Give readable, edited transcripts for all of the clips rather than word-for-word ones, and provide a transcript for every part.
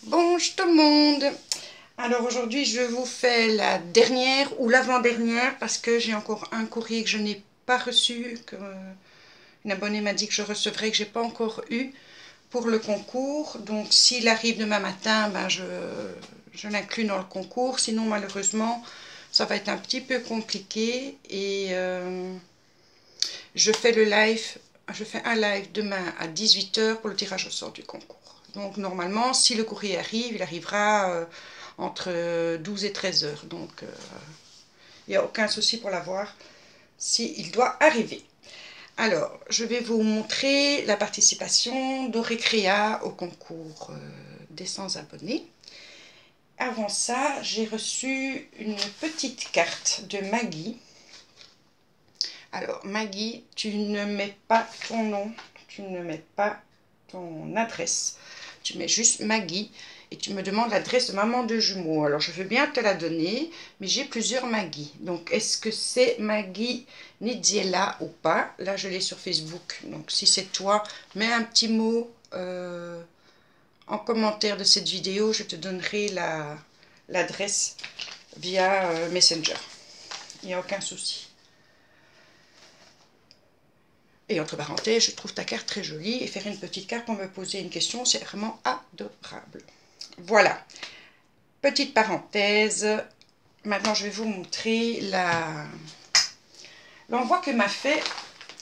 Bonjour tout le monde. Alors aujourd'hui je vous fais la dernière ou l'avant-dernière parce que j'ai encore un courrier que je n'ai pas reçu, que une abonnée m'a dit que je recevrais, que j'ai pas encore eu pour le concours. Donc s'il arrive demain matin, ben je l'inclus dans le concours. Sinon malheureusement ça va être un petit peu compliqué et je fais le live. Je fais un live demain à 18 h pour le tirage au sort du concours. Donc normalement, si le courrier arrive, il arrivera entre 12 et 13 h. Donc il n'y a aucun souci pour l'avoir s'il doit arriver. Alors, je vais vous montrer la participation d'Orécréa au concours des 100 abonnés. Avant ça, j'ai reçu une petite carte de Maggie. Alors, Maggie, tu ne mets pas ton nom, tu ne mets pas ton adresse. Tu mets juste Maggie et tu me demandes l'adresse de maman de jumeaux. Alors, je veux bien te la donner, mais j'ai plusieurs Maggie. Donc, est-ce que c'est Maggie Nidziela ou pas? Là, je l'ai sur Facebook. Donc, si c'est toi, mets un petit mot en commentaire de cette vidéo. Je te donnerai l'adresse via Messenger. Il n'y a aucun souci. Et entre parenthèses, je trouve ta carte très jolie et faire une petite carte pour me poser une question, c'est vraiment adorable. Voilà, petite parenthèse. Maintenant, je vais vous montrer l'envoi que m'a fait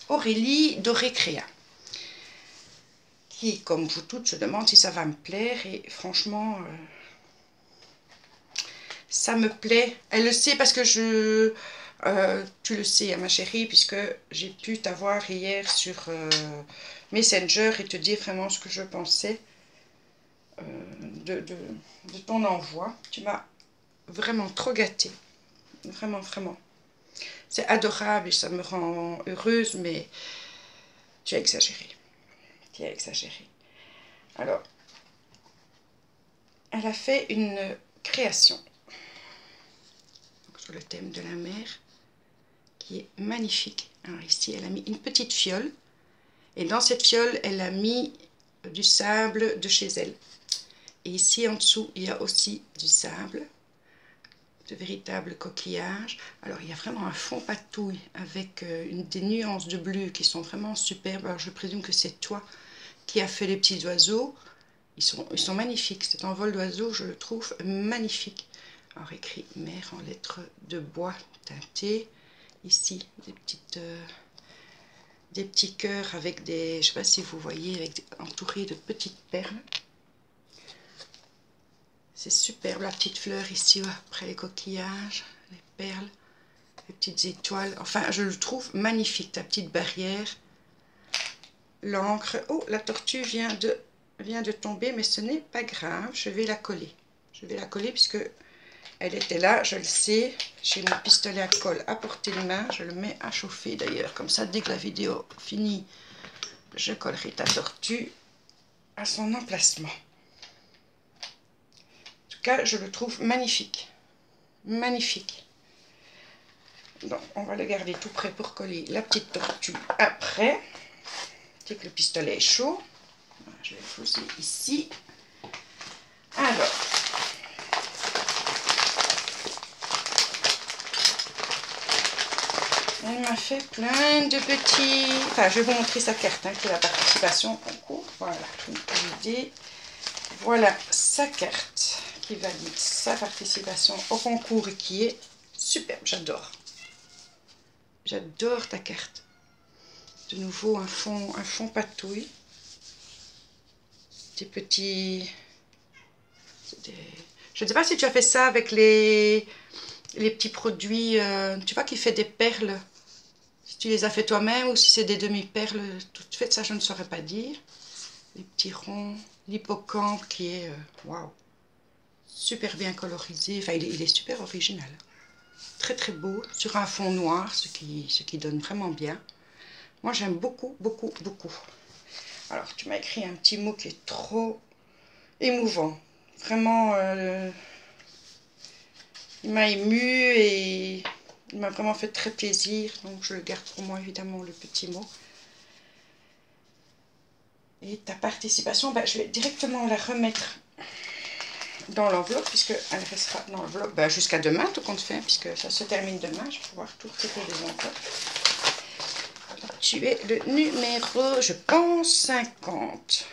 Aurélie d'Orécréa, qui, comme vous toutes, se demande si ça va me plaire. Et franchement, ça me plaît. Elle le sait parce que tu le sais, hein, ma chérie, puisque j'ai pu t'avoir hier sur Messenger et te dire vraiment ce que je pensais de ton envoi. Tu m'as vraiment trop gâtée. Vraiment, vraiment. C'est adorable et ça me rend heureuse, mais tu as exagéré. Tu as exagéré. Alors, elle a fait une création sur le thème de la mer qui est magnifique. Alors ici, elle a mis une petite fiole. Et dans cette fiole, elle a mis du sable de chez elle. Et ici en dessous, il y a aussi du sable, de véritables coquillages. Alors il y a vraiment un fond patouille avec des nuances de bleu qui sont vraiment superbes. Alors je présume que c'est toi qui as fait les petits oiseaux. Ils sont magnifiques. Cet envol d'oiseaux, je le trouve magnifique. Alors écrit mer en lettres de bois teintées. Ici, des petits cœurs avec des, je ne sais pas si vous voyez, entourés de petites perles. C'est superbe, la petite fleur ici, après les coquillages, les perles, les petites étoiles. Enfin, je le trouve magnifique, ta petite barrière. L'encre. Oh, la tortue vient de tomber, mais ce n'est pas grave, je vais la coller. Je vais la coller puisque elle était là, je le sais. J'ai mon pistolet à colle à portée de main. Je le mets à chauffer d'ailleurs. Comme ça, dès que la vidéo finit, je collerai ta tortue à son emplacement. En tout cas, je le trouve magnifique. Magnifique. Donc, on va le garder tout prêt pour coller la petite tortue après. Dès que le pistolet est chaud. Je vais le poser ici. Alors. Elle m'a fait plein de petits... Enfin, je vais vous montrer sa carte, hein, qui est la participation au concours. Voilà, une idée. Voilà sa carte qui valide sa participation au concours et qui est superbe. J'adore. J'adore ta carte. De nouveau, un fond patouille. Des petits... Je ne sais pas si tu as fait ça avec les petits produits, tu vois, qui fait des perles. Si tu les as fait toi-même ou si c'est des demi-perles toutes faites, ça je ne saurais pas dire. Les petits ronds, l'hippocampe qui est, waouh, super bien colorisé. Enfin, il est super original. Très très beau, sur un fond noir, ce qui donne vraiment bien. Moi j'aime beaucoup, beaucoup, beaucoup. Alors, tu m'as écrit un petit mot qui est trop émouvant. Vraiment, il m'a ému et il m'a vraiment fait très plaisir. Donc, je le garde pour moi, évidemment, le petit mot. Et ta participation, ben, je vais directement la remettre dans l'enveloppe, puisqu'elle restera dans l'enveloppe jusqu'à demain, tout compte fait, puisque ça se termine demain. Je vais pouvoir tout traiter les enveloppes. Tu es le numéro, je pense, 50.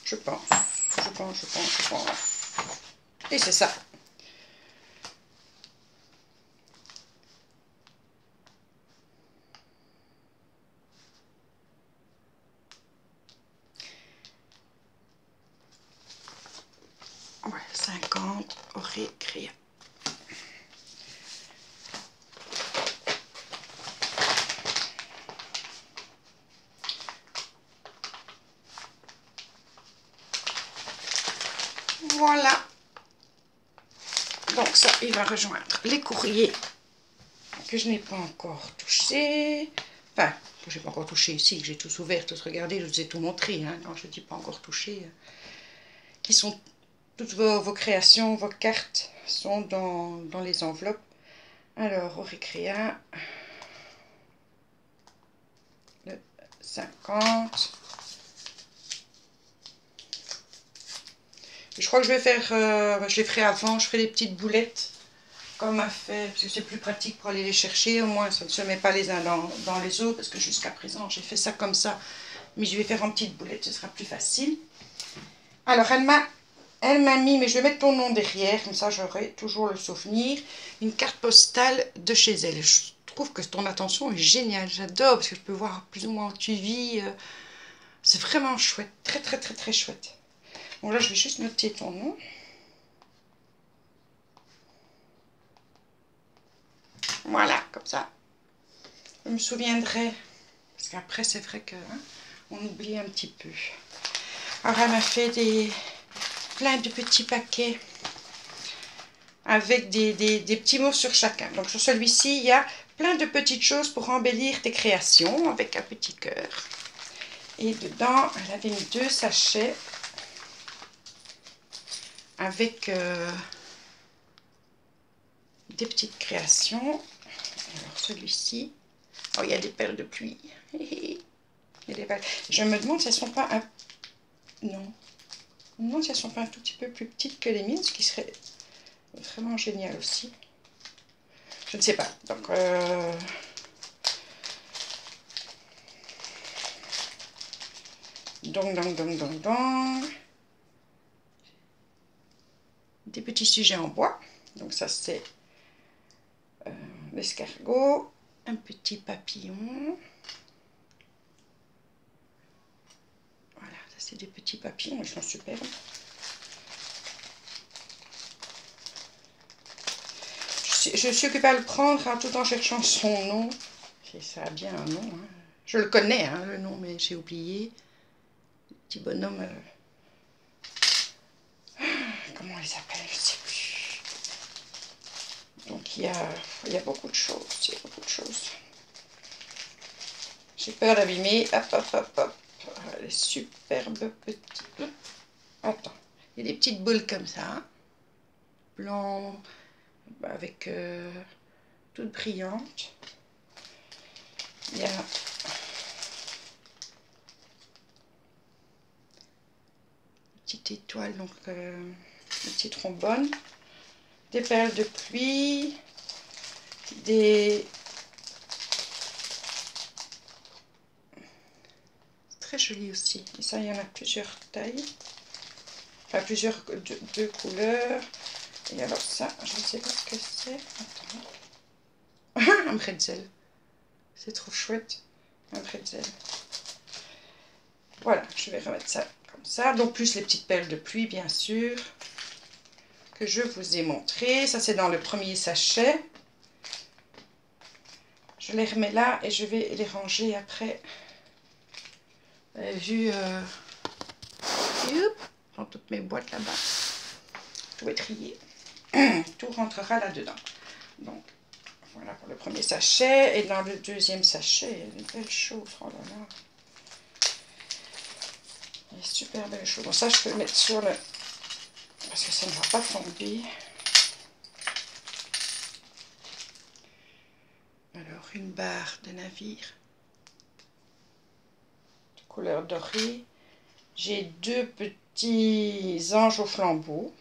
Je pense. Et c'est ça. Ouais, 50 aurait créé. Voilà. Donc ça, il va rejoindre les courriers que je n'ai pas encore touchés. Enfin, que je n'ai pas encore touché ici, que j'ai tous ouvert, tous regardé, je vous ai tout montré. Hein, quand je ne dis pas encore touché. Qui sont toutes vos créations, vos cartes sont dans les enveloppes. Alors, au récréa, le 50. Je crois que je vais faire, je les ferai avant, je ferai des petites boulettes, comme a fait, parce que c'est plus pratique pour aller les chercher, au moins ça ne se met pas les uns dans les autres, parce que jusqu'à présent j'ai fait ça comme ça, mais je vais faire en petites boulettes, ce sera plus facile. Alors elle m'a mis, mais je vais mettre ton nom derrière, comme ça j'aurai toujours le souvenir, une carte postale de chez elle. Je trouve que ton attention est géniale, j'adore, parce que je peux voir plus ou moins où tu vis, c'est vraiment chouette, très très très très chouette. Bon là je vais juste noter ton nom. Voilà, comme ça. Je me souviendrai. Parce qu'après c'est vrai que on oublie un petit peu. Alors elle m'a fait plein de petits paquets avec des petits mots sur chacun. Donc sur celui-ci, il y a plein de petites choses pour embellir tes créations avec un petit cœur. Et dedans, elle avait mis 2 sachets avec des petites créations. Alors celui-ci, oh, il y a des perles de pluie. Il y a des perles. Je me demande si elles sont pas non. Je me demande si elles sont pas un tout petit peu plus petites que les miennes, ce qui serait vraiment génial aussi. Je ne sais pas. Donc des petits sujets en bois. Donc ça c'est l'escargot, un petit papillon. Voilà, ça c'est des petits papillons, ils sont superbes. Je suis occupée à le prendre hein, tout en cherchant son nom. Ça a bien un nom. Hein. Je le connais, hein, le nom, mais j'ai oublié. Petit bonhomme. Comment il s'appelle? Je ne sais plus. Donc il y a beaucoup de choses. Il y a beaucoup de choses. J'ai peur d'abîmer. Hop, hop, hop, hop. Elle est superbe petite. Attends. Il y a des petites boules comme ça. Blanc. Avec toutes brillantes. Il y a une petite étoile, donc une petite trombone, des perles de pluie, très joli aussi. Et ça, il y en a plusieurs tailles, enfin plusieurs deux couleurs. Et alors ça, je ne sais pas ce que c'est. Attends. Un bretzel. C'est trop chouette. Un bretzel. Voilà, je vais remettre ça comme ça. Donc plus les petites perles de pluie, bien sûr, que je vous ai montré. Ça, c'est dans le premier sachet. Je les remets là et je vais les ranger après. Vous avez vu dans toutes mes boîtes là-bas. Tout est trié. Tout rentrera là-dedans. Donc, voilà pour le premier sachet. Et dans le deuxième sachet, il y a une belle chose. Oh là là. Il y a une super belle chose. Bon, ça, je peux le mettre sur le... Parce que ça ne va pas tomber. Alors, une barre de navire de couleur dorée. J'ai deux petits anges au flambeau.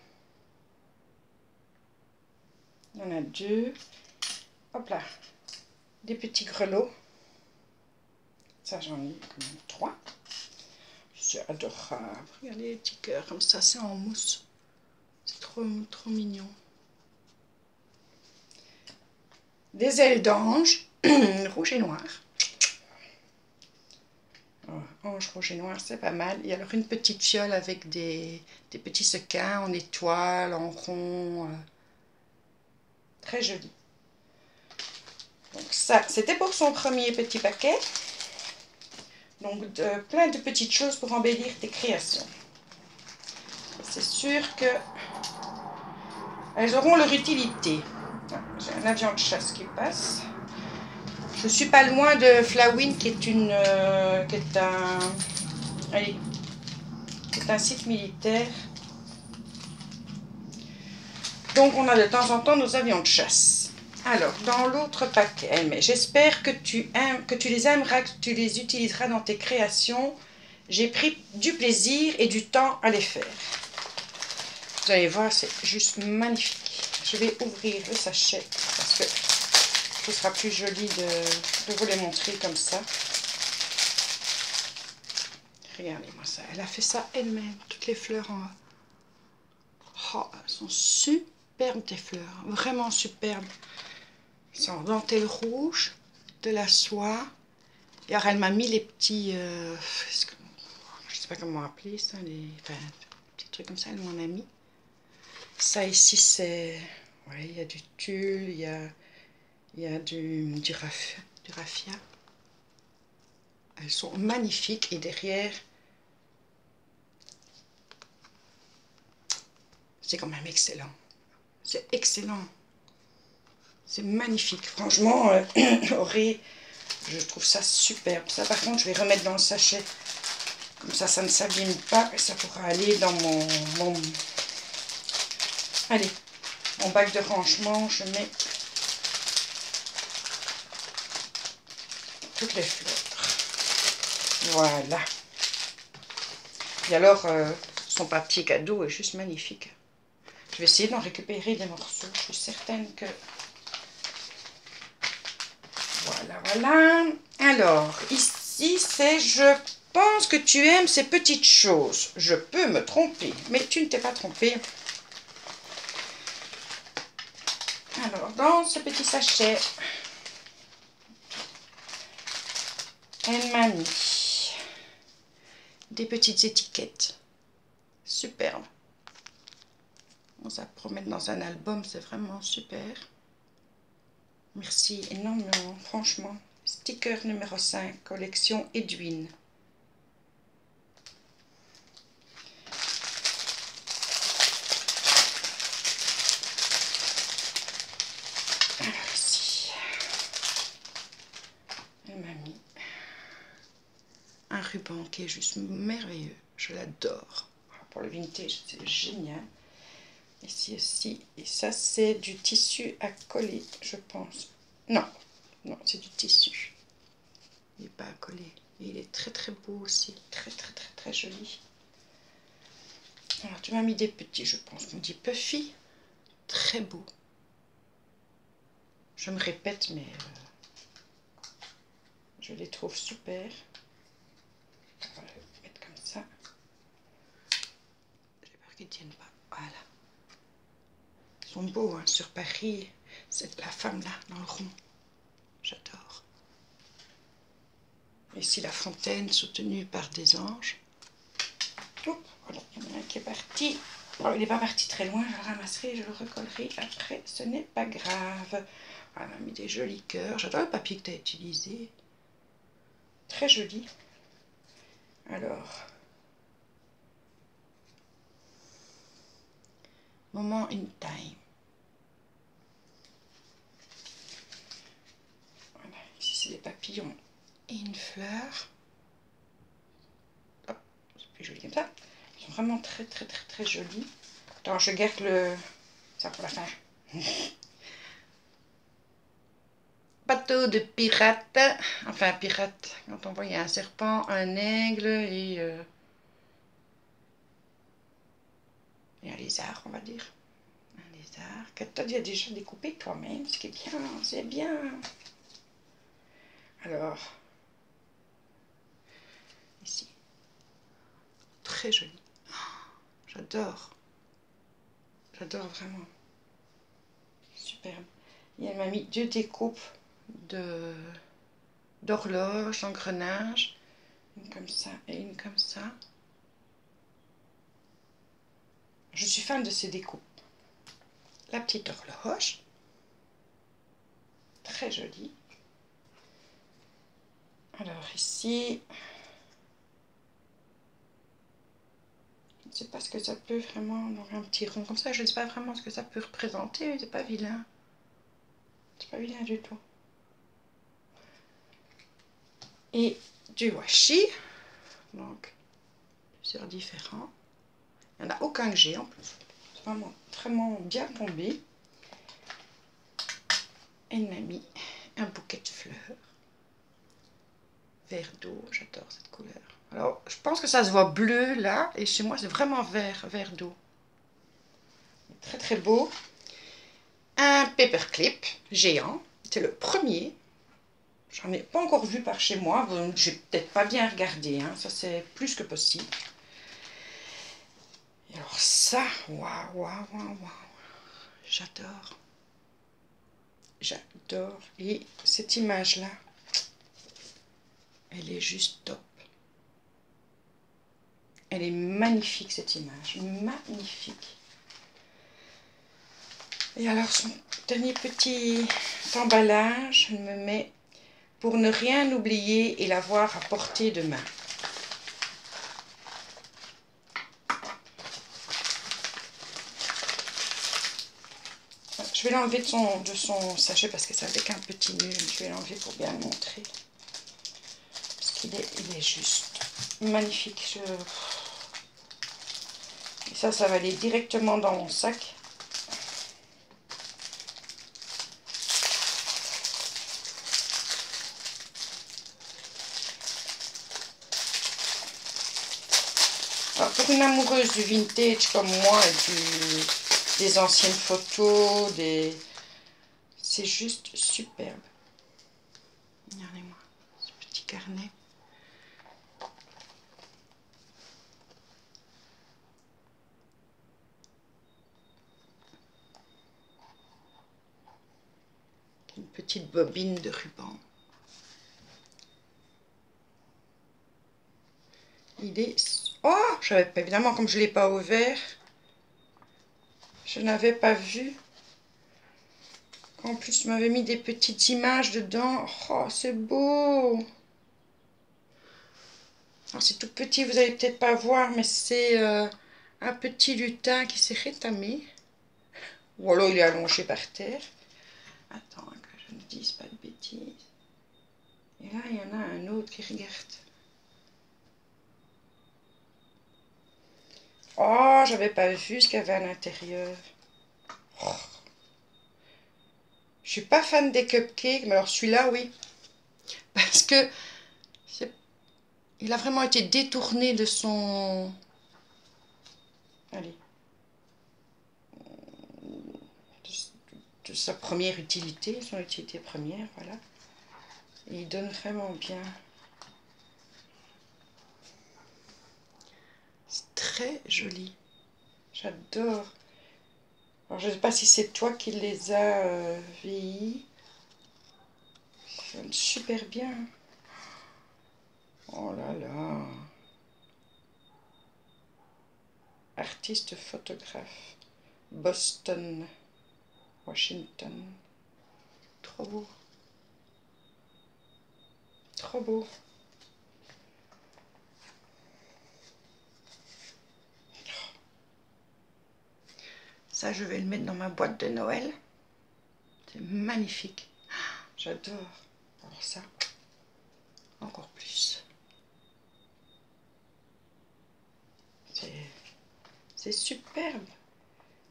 Il y en a deux. Hop là. Des petits grelots. Ça, j'en ai quand même 3. C'est adorable. Regardez les petits cœurs comme ça, c'est en mousse. C'est trop mignon. Des ailes d'ange, rouge et noir. Oh, ange rouge et noir, c'est pas mal. Il y a alors une petite fiole avec des petits sequins en étoile, en rond. Très joli. Donc ça, c'était pour son premier petit paquet. Donc plein de petites choses pour embellir tes créations. C'est sûr que elles auront leur utilité. J'ai un avion de chasse qui passe. Je suis pas loin de Flawin qui est un site militaire. Donc on a de temps en temps nos avions de chasse. Alors dans l'autre paquet, mais j'espère que tu les aimeras, que tu les utiliseras dans tes créations. J'ai pris du plaisir et du temps à les faire. Vous allez voir, c'est juste magnifique. Je vais ouvrir le sachet parce que ce sera plus joli de vous les montrer comme ça. Regardez-moi ça. Elle a fait ça elle-même. Toutes les fleurs en... Oh, elles sont superbes tes fleurs. Vraiment superbes. C'est en dentelle rouge, de la soie. Et alors elle m'a mis les petits... je sais pas comment appeler ça. Petits trucs comme ça, elle m'en a mis. Ça ici c'est... Ouais, il y a du tulle, il y a du raffia. Elles sont magnifiques et derrière, c'est quand même excellent. C'est excellent. C'est magnifique. Franchement, je trouve ça superbe. Ça par contre, je vais remettre dans le sachet. Comme ça ne s'abîme pas et ça pourra aller dans mon bac de rangement. Je mets toutes les fleurs. Voilà. Et alors, son papier cadeau est juste magnifique. Je vais essayer d'en récupérer des morceaux. Je suis certaine que... Voilà. Alors, ici, c'est... Je pense que tu aimes ces petites choses. Je peux me tromper, mais tu ne t'es pas trompé. Alors, dans ce petit sachet, elle m'a mis des petites étiquettes. Superbe. Ça promet dans un album, c'est vraiment super. Merci énormément, franchement. Sticker numéro 5, collection Edwin. Alors ici, elle m'a mis un ruban qui est juste merveilleux. Je l'adore. Pour le vintage, c'est génial. Ici aussi, et ça c'est du tissu à coller, je pense. Non, c'est du tissu. Il n'est pas à coller. Et il est très très beau aussi, très joli. Alors tu m'as mis des petits, je pense qu'on dit puffy, très beau. Je me répète, mais je les trouve super. On va les mettre comme ça. J'ai peur qu'ils ne tiennent pas. Voilà. Ils sont beaux, hein, sur Paris. C'est la femme là, dans le rond. J'adore. Ici, la fontaine soutenue par des anges. Oups, voilà, il y en a un qui est parti. Oh, il n'est pas parti très loin, je le ramasserai, je le recollerai après, ce n'est pas grave. On a mis des jolis cœurs. J'adore le papier que tu as utilisé. Très joli. Alors, moment in time. Voilà, ici c'est des papillons et une fleur. Oh, c'est plus joli comme ça. Ils sont vraiment très jolis. Attends, je garde ça pour la fin. Bateau de pirate. Enfin, pirate. Quand on voit, il y a un serpent, un aigle et lézard, on va dire. Un lézard que tu as déjà découpé toi-même, ce qui est bien, c'est bien. Alors, ici, très joli. J'adore. J'adore vraiment. Superbe. Et elle m'a mis 2 découpes d'horloge, d'engrenage. Une comme ça et une comme ça. Je suis fan de ces découpes. La petite horloge. Très jolie. Alors ici, je ne sais pas ce que ça peut vraiment, donc un petit rond comme ça, je ne sais pas vraiment ce que ça peut représenter, mais c'est pas vilain. C'est pas vilain du tout. Et du washi, donc plusieurs différents. Il n'y en a aucun que j'ai en plus. C'est vraiment bien tombé. Elle m'a mis un bouquet de fleurs. Vert d'eau, j'adore cette couleur. Alors, je pense que ça se voit bleu là, et chez moi c'est vraiment vert d'eau. Très très beau. Un paperclip géant, c'est le premier. J'en ai pas encore vu par chez moi, j'ai peut-être pas bien regardé, hein. Ça c'est plus que possible. Et alors ça, waouh, j'adore. J'adore. Et cette image là, elle est juste top. Elle est magnifique cette image, magnifique. Et alors son dernier petit emballage, je me mets pour ne rien oublier et l'avoir à portée de main. Je vais l'enlever de son sachet parce que ça avec un petit nœud. Je vais l'enlever pour bien le montrer. Parce qu'il est juste magnifique. Et ça va aller directement dans mon sac. Alors pour une amoureuse du vintage comme moi et des anciennes photos, c'est juste superbe. Regardez-moi ce petit carnet. Une petite bobine de ruban. Il est... Oh, j'avais pas, évidemment, comme je ne l'ai pas ouvert, je n'avais pas vu qu'en plus, tu m'avais mis des petites images dedans. Oh, c'est beau! Alors, c'est tout petit, vous allez peut-être pas voir, mais c'est un petit lutin qui s'est rétamé. Ou alors, il est allongé par terre. Attends, que je ne dise pas de bêtises. Et là, il y en a un autre qui regarde. Oh, j'avais pas vu ce qu'il y avait à l'intérieur. Oh. Je suis pas fan des cupcakes, mais alors celui-là, oui. Parce que il a vraiment été détourné de son... Allez. De sa première utilité, son utilité première, voilà. Et il donne vraiment bien. C'est très joli. J'adore. Alors, je ne sais pas si c'est toi qui les as vieillis. Ça donne super bien. Oh là là. Artiste photographe. Boston, Washington. Trop beau. Trop beau. Ça, je vais le mettre dans ma boîte de Noël. C'est magnifique. J'adore. Alors ça, encore plus. C'est superbe.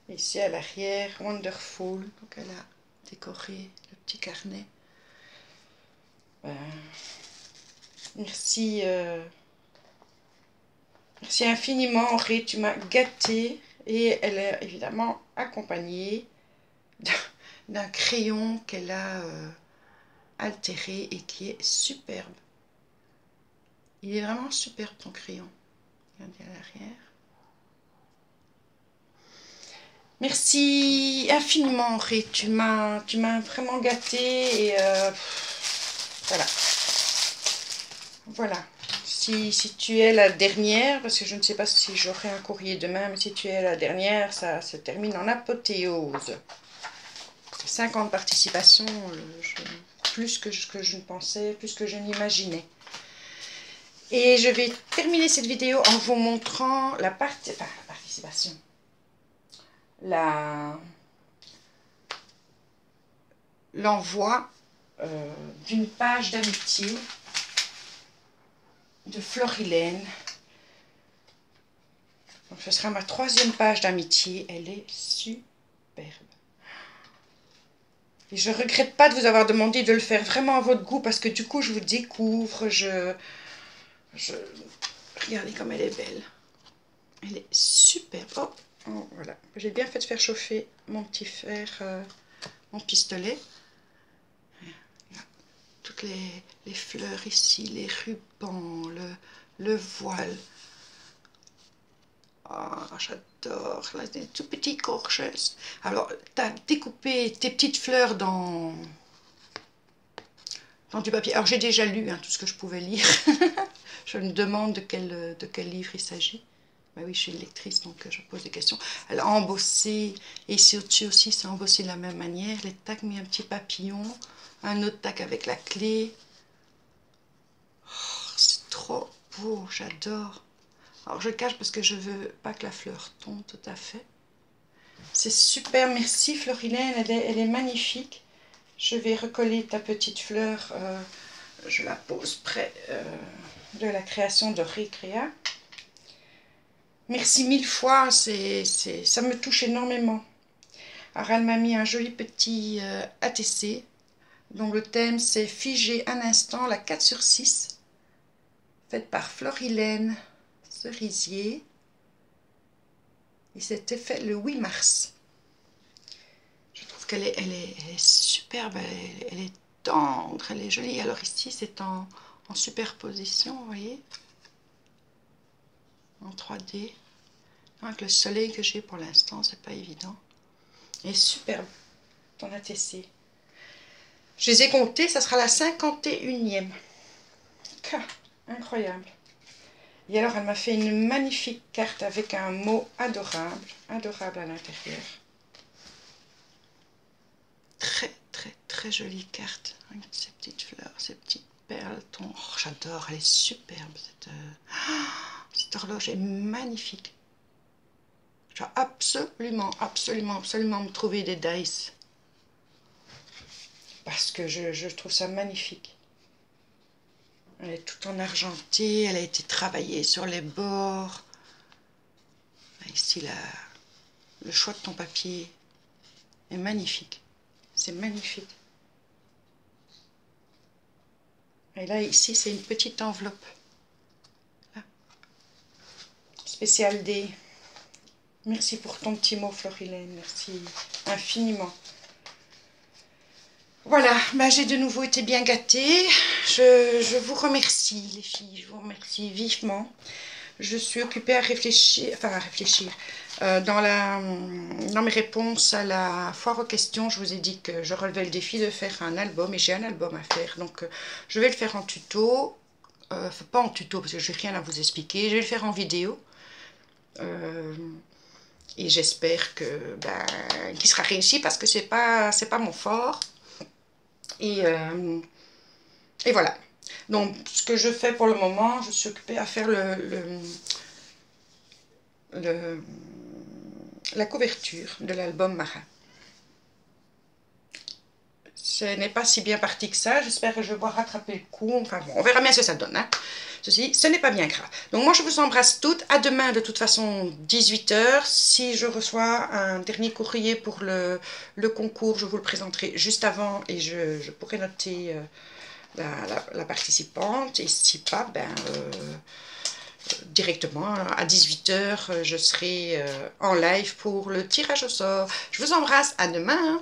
Ici à l'arrière, Wonderful. Donc elle a décoré le petit carnet. Merci, merci infiniment, Henri. Tu m'as gâté Et elle est évidemment accompagnée d'un crayon qu'elle a altéré et qui est superbe. Il est vraiment superbe ton crayon. Regardez à l'arrière. Merci infiniment Ré, tu m'as vraiment gâtée et voilà. Voilà. Si tu es la dernière, parce que je ne sais pas si j'aurai un courrier demain, mais si tu es la dernière, ça se termine en apothéose. 50 participations, plus que je ne pensais, plus que je n'imaginais. Et je vais terminer cette vidéo en vous montrant la participation. L'envoi d'une page d'amitié de Florilène. Donc ce sera ma 3e page d'amitié. Elle est superbe. Et je ne regrette pas de vous avoir demandé de le faire vraiment à votre goût parce que du coup je vous découvre. Regardez comme elle est belle. Elle est superbe. Oh, voilà. J'ai bien fait de faire chauffer mon petit fer, mon pistolet. Toutes les fleurs ici, les rubans, le voile. Oh, j'adore. Là, des tout petits courgettes. Alors, tu as découpé tes petites fleurs dans du papier. Alors, j'ai déjà lu tout ce que je pouvais lire. Je me demande de quel livre il s'agit. Bah oui, je suis une lectrice, donc je pose des questions. Elle a embossé, et ici au-dessus aussi, c'est embossé de la même manière. Les tacs, mis un petit papillon, un autre tac avec la clé. Oh, c'est trop beau, j'adore. Alors je cache parce que je veux pas que la fleur tombe tout à fait. C'est super, merci Florilène, elle est magnifique. Je vais recoller ta petite fleur, je la pose près de la création de Récréa. Merci 1000 fois, ça me touche énormément. Alors elle m'a mis un joli petit ATC, dont le thème c'est Figer un instant, la 4/6, faite par Florilène Cerisier. Et c'était fait le 8 mars. Je trouve qu'elle est superbe, elle est tendre, elle est jolie. Alors ici c'est en superposition, vous voyez, en 3D. Avec le soleil que j'ai pour l'instant, c'est pas évident. Elle est superbe, ton ATC. Je les ai comptés, ça sera la 51e. Incroyable. Et alors, elle m'a fait une magnifique carte avec un mot adorable, adorable à l'intérieur. Très, très, très jolie carte. Avec ces petites fleurs, ces petites perles. Oh, j'adore, elle est superbe. Cette horloge est magnifique. Je dois absolument, absolument, absolument me trouver des dice. Parce que je trouve ça magnifique. Elle est toute en argenté, elle a été travaillée sur les bords. Ici, le choix de ton papier est magnifique. C'est magnifique. Et là, ici, c'est une petite enveloppe. Là. Spécial D. Merci pour ton petit mot, Florilène. Merci infiniment. Voilà, j'ai de nouveau été bien gâtée. Je vous remercie, les filles. Je vous remercie vivement. Je suis occupée à réfléchir, dans mes réponses à la foire aux questions, je vous ai dit que je relevais le défi de faire un album, et j'ai un album à faire, donc je vais le faire en tuto, pas en tuto parce que je n'ai rien à vous expliquer, je vais le faire en vidéo, et j'espère qu'il sera réussi parce que c'est pas mon fort, et voilà. Donc ce que je fais pour le moment, je suis occupée à faire la couverture de l'album Marin. Ce n'est pas si bien parti que ça, j'espère que je vais rattraper le coup, enfin bon, on verra bien ce que ça donne. Ceci, ce n'est pas bien grave. Donc moi je vous embrasse toutes, à demain de toute façon 18 h, si je reçois un dernier courrier pour le concours, je vous le présenterai juste avant et je pourrai noter la participante, et si pas, directement à 18 h, je serai en live pour le tirage au sort. Je vous embrasse, à demain.